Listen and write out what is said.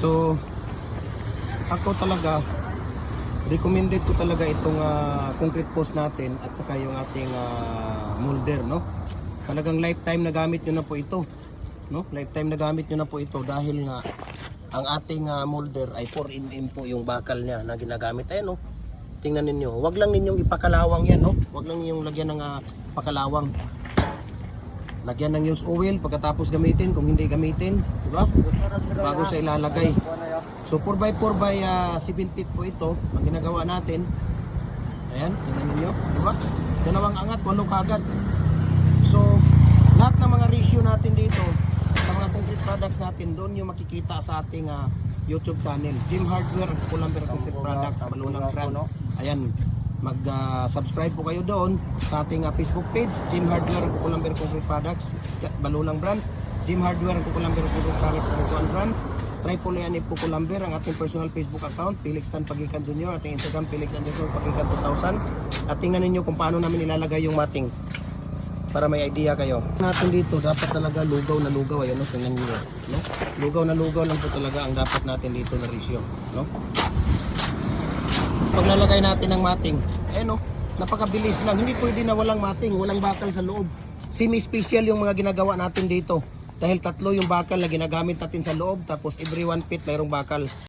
So ako talaga recommended ko talaga itong concrete post natin at saka yung ating molder, no? Talagang lifetime na gamit nyo na po ito, no? Lifetime na gamit nyo na po ito dahil nga ang ating molder ay 4mm po yung bakal niya na ginagamit. Ayan, no? Tingnan ninyo, wag lang ninyong ipakalawang yan, no? Wag lang ninyong lagyan ng pakalawang. Lagyan ng used oil pagkatapos gamitin, kung hindi gamitin, di ba? Bago sa ilalagay. So 4x4 by 7 feet po ito ang ginagawa natin. Ayan, tingnan niyo, di ba? Dalawang angat, 8 kagad. So lahat ng mga ratio natin dito sa mga concrete products natin, doon yung makikita sa ating YouTube channel, Jim Hardware Kukulamber Concrete Products, Balunang France. Ayan, mag-subscribe po kayo doon sa ating Facebook page, Jim Hardware Kukulamber Concrete Products, Balunang Brands, Jim Hardware Kukulamber Concrete Products, Balunang Brands, Triple A and Kukulamber, ang ating personal Facebook account, Felix Tan Pagikan Jr., ating Instagram, Felix Pagikan 2000. At tingnan ninyo kung paano namin ilalagay yung mating para may idea kayo. Natin dito, dapat talaga lugaw na lugaw, ayan, no? Tingnan niyo, no? Lugaw na lugaw lang po talaga ang dapat natin dito na ratio, no? Pag nalagay natin ng mating, no? Napakabilis lang, hindi pwede na walang mating, walang bakal sa loob. Semi-special yung mga ginagawa natin dito dahil tatlo yung bakal na ginagamit natin sa loob, tapos every 1 feet mayroong bakal.